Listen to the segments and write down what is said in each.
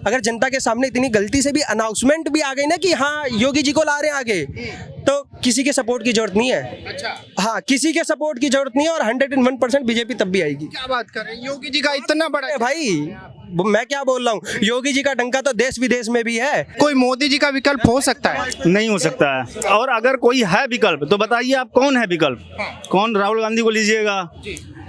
अगर जनता के सामने इतनी गलती से भी अनाउंसमेंट भी आ गई ना कि हाँ योगी जी को ला रहे हैं आगे, तो किसी के सपोर्ट की जरूरत नहीं है। अच्छा, हाँ, किसी के सपोर्ट की जरूरत नहीं है और 101% बीजेपी तब भी आएगी। क्या बात कर रहे हैं, योगी जी का इतना बड़ा अरे भाई, मैं क्या बोल रहा हूँ, योगी जी का डंका तो देश विदेश में भी है। कोई मोदी जी का विकल्प हो सकता है? नहीं हो सकता है। और अगर कोई है विकल्प तो बताइए आप कौन है विकल्प? कौन? राहुल गांधी को लीजिएगा,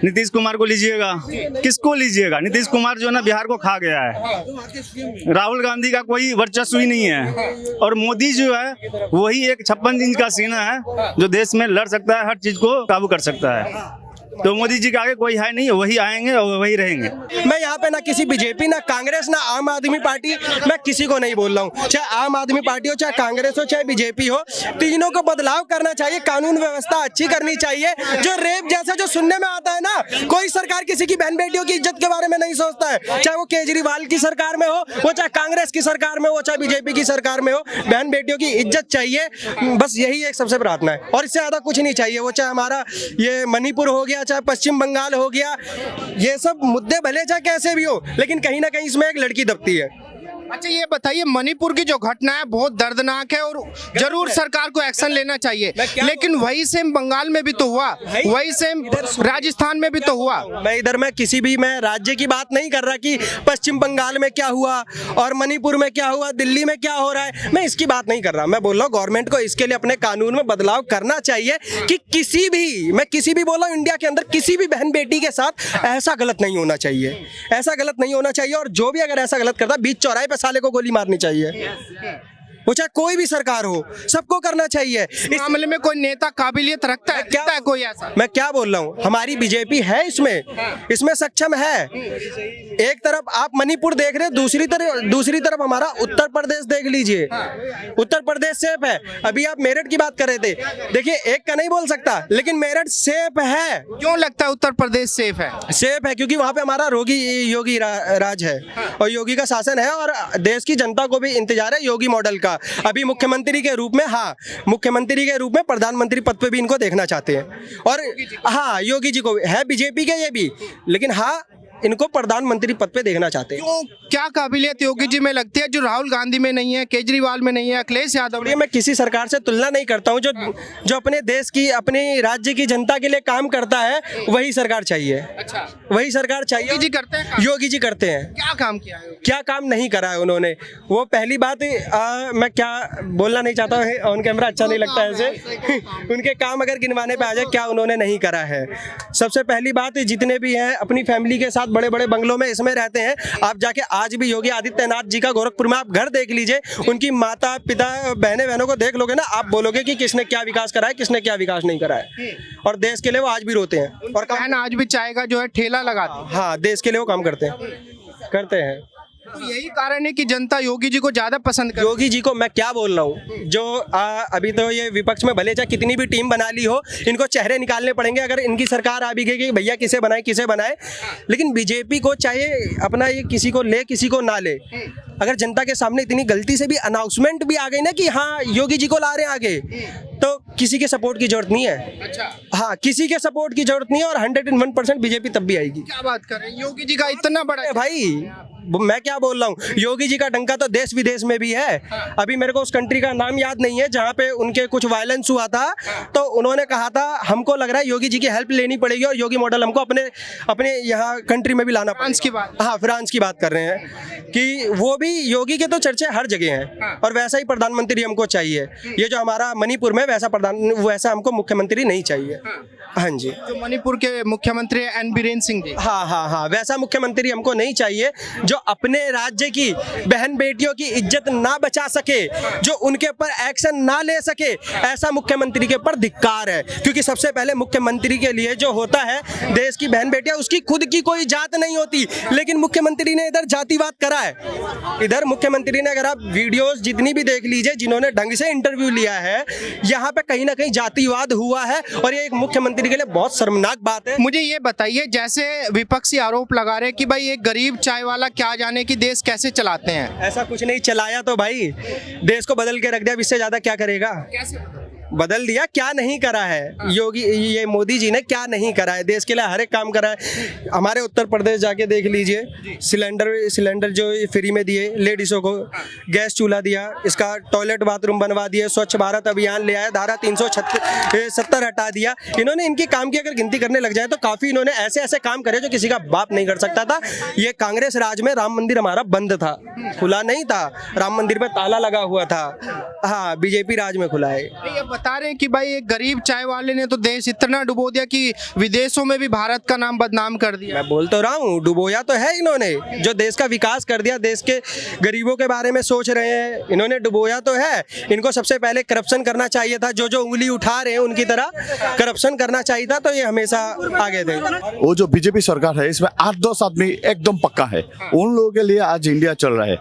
नीतीश कुमार को लीजिएगा, किसको लीजिएगा? नीतीश कुमार जो है ना बिहार को खा गया है। राहुल गांधी का कोई वर्चस्व ही नहीं है। और मोदी जो है वही एक 56 इंच का सीना है जो देश में लड़ सकता है, हर चीज को काबू कर सकता है। तो मोदी जी के आगे कोई है नहीं, वही आएंगे और वही रहेंगे। मैं यहाँ पे ना किसी बीजेपी, ना कांग्रेस, ना आम आदमी पार्टी, मैं किसी को नहीं बोल रहा हूँ। चाहे आम आदमी पार्टी हो, चाहे कांग्रेस हो, चाहे बीजेपी हो, तीनों को बदलाव करना चाहिए। कानून व्यवस्था अच्छी करनी चाहिए। जो रेप जैसा जो सुनने में आता है ना, कोई सरकार किसी की बहन बेटियों की इज्जत के बारे में नहीं सोचता है। चाहे वो केजरीवाल की सरकार में हो, वो चाहे कांग्रेस की सरकार में हो, चाहे बीजेपी की सरकार में हो, बहन बेटियों की इज्जत चाहिए। बस यही एक सबसे प्रार्थना है और इससे ज्यादा कुछ नहीं चाहिए। वो चाहे हमारा ये मणिपुर हो गया, चाहे पश्चिम बंगाल हो गया, ये सब मुद्दे भले चाहे कैसे भी हो, लेकिन कहीं ना कहीं इसमें एक लड़की दबती है। अच्छा, ये बताइए, मणिपुर की जो घटना है बहुत दर्दनाक है और जरूर सरकार को एक्शन लेना चाहिए, लेकिन वही सेम बंगाल में भी तो हुआ, वही सेम राजस्थान में भी तो हुआ। मैं किसी भी मैं राज्य की बात नहीं कर रहा कि पश्चिम बंगाल में क्या हुआ और मणिपुर में क्या हुआ, दिल्ली में क्या हो रहा है, मैं इसकी बात नहीं कर रहा। मैं बोल रहा हूँ गवर्नमेंट को इसके लिए अपने कानून में बदलाव करना चाहिए कि मैं किसी भी बोल रहा हूँ, इंडिया के अंदर किसी भी बहन बेटी के साथ ऐसा गलत नहीं होना चाहिए, ऐसा गलत नहीं होना चाहिए। और जो भी अगर ऐसा गलत करता है, बीच चौराहे पे साले को गोली मारनी चाहिए। वो चाहे कोई भी सरकार हो, सबको करना चाहिए। इस मामले में कोई नेता काबिलियत रखता है? क्या है कोई ऐसा? मैं क्या बोल रहा हूँ, हमारी बीजेपी है इसमें सक्षम है। एक तरफ आप मणिपुर देख रहे, दूसरी तरफ हमारा उत्तर प्रदेश देख लीजिए। उत्तर प्रदेश सेफ है। अभी आप मेरठ की बात कर रहे थे, देखिए एक का नहीं बोल सकता, लेकिन मेरठ सेफ है। क्यों लगता है उत्तर प्रदेश सेफ है? सेफ है क्योंकि वहाँ पे हमारा योगी राज है और योगी का शासन है और देश की जनता को भी इंतजार है योगी मॉडल का। अभी मुख्यमंत्री के रूप में, हाँ, मुख्यमंत्री के रूप में प्रधानमंत्री पद पे भी इनको देखना चाहते हैं। और हाँ, योगी जी को है बीजेपी के ये भी, लेकिन हाँ इनको प्रधानमंत्री पद पे देखना चाहते हैं। क्यों? क्या काबिलियत योगी जी में लगती है जो राहुल गांधी में नहीं है, केजरीवाल में नहीं है, अखिलेश यादव में? मैं किसी सरकार से तुलना नहीं करता हूँ। जो अपने देश की, अपने राज्य की जनता के लिए काम करता है, वही सरकार चाहिए। अच्छा, वही सरकार चाहिए। योगी जी करते हैं? योगी जी करते हैं। क्या काम किया है? क्या काम नहीं करा है उन्होंने? वो पहली बात, मैं क्या बोलना नहीं चाहता हूँ ऑन कैमरा, अच्छा नहीं लगता ऐसे। उनके काम अगर गिनवाने पे आ जाए क्या उन्होंने नहीं करा है। सबसे पहली बात, जितने भी हैं अपनी फैमिली के साथ बड़े बड़े बंगलों में इसमें रहते हैं। आप जाके आज भी योगी आदित्यनाथ जी का गोरखपुर में आप घर देख लीजिए, उनकी माता पिता बहनों को देख लोगे ना, आप बोलोगे कि किसने क्या विकास करा है, किसने क्या विकास नहीं करा है। और देश के लिए वो आज भी रोते हैं और बहन आज भी चाहेगा जो है ठेला लगाती है। हाँ, देश के लिए वो काम करते हैं। तो यही कारण है कि जनता योगी जी को ज्यादा पसंद कर। योगी जी को मैं क्या बोल रहा हूँ, जो अभी तो ये विपक्ष में भले चाहे कितनी भी टीम बना ली हो, इनको चेहरे निकालने पड़ेंगे अगर इनकी सरकार आ भी गई कि भैया किसे बनाए। लेकिन बीजेपी को चाहे अपना ये किसी को ले किसी को ना ले, अगर जनता के सामने इतनी गलती से भी अनाउंसमेंट भी आ गई ना कि हाँ योगी जी को ला रहे हैं आगे, तो किसी के सपोर्ट की जरूरत नहीं है। अच्छा, हाँ, किसी के सपोर्ट की जरूरत नहीं है और 101% बीजेपी तब भी आएगी। क्या बात कर रहे हैं, योगी जी का इतना बड़ा। भाई, मैं क्या बोल रहा हूँ, योगी जी का डंका तो देश विदेश में भी है। अभी मेरे को उस कंट्री का नाम याद नहीं है जहाँ पे उनके कुछ वायलेंस हुआ था, तो उन्होंने कहा था हमको लग रहा है योगी जी की हेल्प लेनी पड़ेगी और योगी मॉडल हमको अपने यहाँ कंट्री में भी लाना फ्रांस की बात। हाँ, फ्रांस की बात कर रहे हैं कि वो भी योगी के तो चर्चे हर जगह हैं और वैसा ही प्रधानमंत्री हमको चाहिए। ये जो हमारा मणिपुर में वैसा हमको मुख्यमंत्री नहीं चाहिए। हाँ जी, जो मणिपुर के मुख्यमंत्री एन बीरेन सिंह जी। हाँ, वैसा मुख्यमंत्री हमको नहीं चाहिए जो अपने राज्य की बहन बेटियों की इज्जत ना बचा सके, जो उनके ऊपर एक्शन ना ले सके। ऐसा मुख्यमंत्री के ऊपर धिक्कार है, क्योंकि सबसे पहले मुख्यमंत्री के लिए जो होता है देश की बहन बेटियां, उसकी खुद की कोई जात नहीं होती, लेकिन मुख्यमंत्री ने इधर जातिवाद करा है। इधर मुख्यमंत्री ने, अगर आप वीडियोस जितनी भी देख लीजिए जिन्होंने ढंग से इंटरव्यू लिया है, यहाँ पे कहीं ना कहीं जातिवाद हुआ है और ये एक मुख्यमंत्री के लिए बहुत शर्मनाक बात है। मुझे ये बताइए, जैसे विपक्षी आरोप लगा रहे हैं कि भाई एक गरीब चाय वाला क्या जाने कि देश कैसे चलाते हैं। ऐसा कुछ नहीं चलाया तो भाई देश को बदल के रख दिया, इससे ज्यादा क्या करेगा। कैसे? बदल दिया। क्या नहीं करा है योगी, ये मोदी जी ने क्या नहीं करा है, देश के लिए हर एक काम करा है। हमारे उत्तर प्रदेश जाके देख लीजिए, सिलेंडर जो फ्री में दिए लेडीज़ों को, गैस चूल्हा दिया, इसका टॉयलेट बाथरूम बनवा दिए, स्वच्छ भारत अभियान ले आया, धारा 370 हटा दिया। इन्होंने इनकी काम की अगर गिनती करने लग जाए तो काफ़ी इन्होंने ऐसे ऐसे काम करे जो किसी का बाप नहीं कर सकता था। ये कांग्रेस राज में राम मंदिर हमारा बंद था, खुला नहीं था, राम मंदिर पे ताला लगा हुआ था। हाँ, बीजेपी राज में खुला है। ये बता रहे हैं कि भाई एक गरीब चाय वाले ने तो देश इतना डुबो दिया कि विदेशों में भी भारत का नाम बदनाम कर दिया। मैं बोल तो रहा हूँ, डुबोया तो है इन्होंने, जो देश का विकास कर दिया, देश के गरीबों के बारे में सोच रहे हैं, इन्होंने डुबोया तो है। इनको सबसे पहले करप्शन करना चाहिए था, जो उंगली उठा रहे हैं उनकी तरह करप्शन करना चाहिए था, तो ये हमेशा आगे थे। वो जो बीजेपी सरकार है इसमें 8-10 आदमी एकदम पक्का है, उन लोगों के लिए आज इंडिया चल रहा है।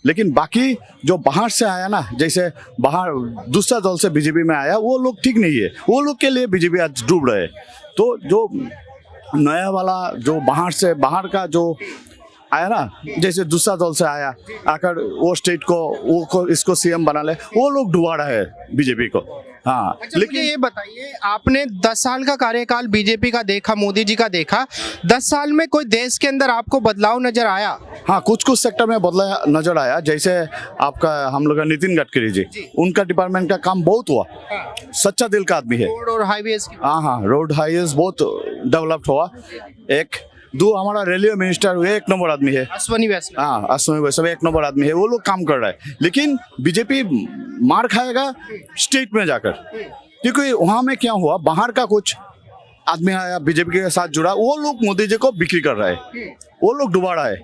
लेकिन बाकी जो बाहर से आया ना, जैसे बाहर दूसरा दल से बीजेपी में आया, वो लोग ठीक नहीं है, वो लोग के लिए बीजेपी आज डूब रहे है। तो जो नया वाला जो बाहर का जो आया ना, जैसे दूसरा दल से आया आकर वो स्टेट को इसको सीएम बना ले, वो लोग डुबा रहा है बीजेपी को। हाँ, अच्छा, लेकिन ये बताइए, आपने 10 साल का कार्यकाल बीजेपी का देखा, मोदी जी का देखा, 10 साल में कोई देश के अंदर आपको बदलाव नजर आया? हाँ, कुछ सेक्टर में बदला नजर आया। जैसे आपका हम लोग का नितिन गडकरी जी, उनका डिपार्टमेंट का काम बहुत हुआ, सच्चा दिल का आदमी है। रोड और हाईवेज हाँ, रोड हाईवेज बहुत डेवलप्ड हुआ। दो हमारा रेलवे मिनिस्टर हुए, एक नंबर आदमी है, अश्वनी वैष्णव। हाँ, अश्विनी वैष्णव एक नंबर आदमी है, वो लोग काम कर रहा है। लेकिन बीजेपी मार खाएगा स्टेट में जाकर, क्योंकि वहां में क्या हुआ, बाहर का कुछ आदमी आया बीजेपी के साथ जुड़ा, वो लोग मोदी जी को बिक्री कर रहा है, वो लोग डुबा रहा है।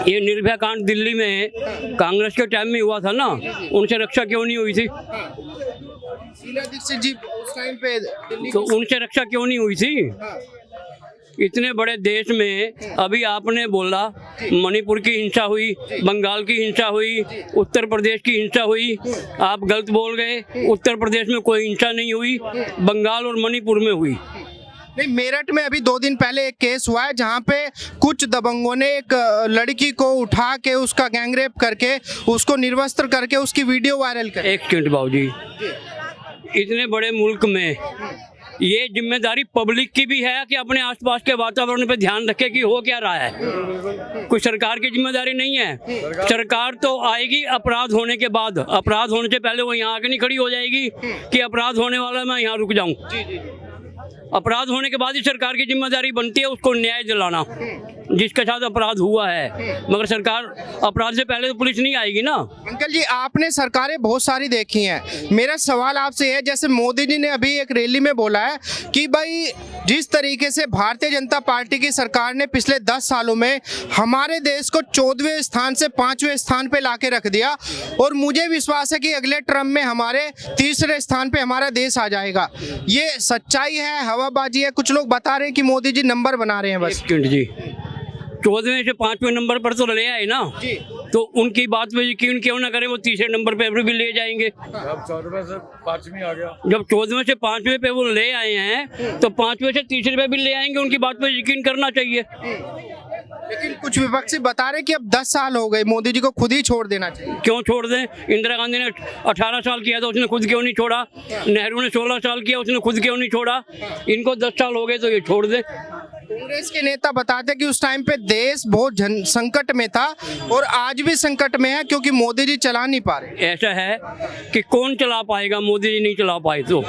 ये निर्भया कांड दिल्ली में कांग्रेस के टाइम में हुआ था ना, उनसे रक्षा क्यों नहीं हुई थी? शीला दीक्षित जी उस टाइम पे दिल्ली तो उनसे रक्षा क्यों नहीं हुई थी? इतने बड़े देश में अभी आपने बोला मणिपुर की हिंसा हुई, बंगाल की हिंसा हुई, उत्तर प्रदेश की हिंसा हुई, आप गलत बोल गए। उत्तर प्रदेश में कोई हिंसा नहीं हुई, बंगाल और मणिपुर में हुई। नहीं, मेरठ में अभी 2 दिन पहले एक केस हुआ है जहां पे कुछ दबंगों ने एक लड़की को उठा के उसका गैंगरेप करके उसको निर्वस्त्र करके उसकी वीडियो वायरल कर। एक सेकंड बाबूजी, इतने बड़े मुल्क में ये जिम्मेदारी पब्लिक की भी है कि अपने आसपास के वातावरण पे ध्यान रखे कि हो क्या रहा है। कोई सरकार की जिम्मेदारी नहीं है। सरकार तो आएगी अपराध होने के बाद, अपराध होने से पहले वो यहाँ आके नहीं खड़ी हो जाएगी कि अपराध होने वाला है, मैं यहाँ रुक जाऊँ। अपराध होने के बाद ही सरकार की जिम्मेदारी बनती है उसको न्याय दिलाना जिसके साथ अपराध हुआ है, मगर सरकार अपराध से पहले तो पुलिस नहीं आएगी ना। अंकल जी, आपने सरकारें बहुत सारी देखी हैं, मेरा सवाल आपसे है, जैसे मोदी जी ने अभी एक रैली में बोला है कि भाई जिस तरीके से भारतीय जनता पार्टी की सरकार ने पिछले 10 सालों में हमारे देश को 14वें स्थान से 5वें स्थान पे लाके रख दिया, और मुझे विश्वास है कि अगले टर्म में हमारे 3रे स्थान पे हमारा देश आ जाएगा। ये सच्चाई है, हवाबाजी है? कुछ लोग बता रहे हैं कि मोदी जी नंबर बना रहे हैं बस। जी, 14वें से 5वें नंबर पर तो ले आए ना, तो उनकी बात पे यकीन क्यों ना करें, वो 3रे नंबर पे भी ले जाएंगे। जब 14वें से 5वीं आ गया, जब 14वें से 5वें पे वो ले आए हैं तो 5वें से 3रे पे भी ले आएंगे, उनकी बात पे यकीन करना चाहिए। लेकिन कुछ विपक्षी बता रहे कि अब 10 साल हो गए, मोदी जी को खुद ही छोड़ देना चाहिए। क्यों छोड़ दें? इंदिरा गांधी ने 18 साल किया था, उसने खुद क्यों नहीं छोड़ा? नेहरू ने 16 साल किया, उसने खुद क्यों नहीं छोड़ा? इनको 10 साल हो गए तो ये छोड़ दें। कांग्रेस के नेता बताते कि उस टाइम पे देश बहुत संकट में था और आज भी संकट में है क्योंकि मोदी जी चला नहीं पा रहे। ऐसा है कि कौन चला पाएगा, मोदी जी नहीं चला पाए तो।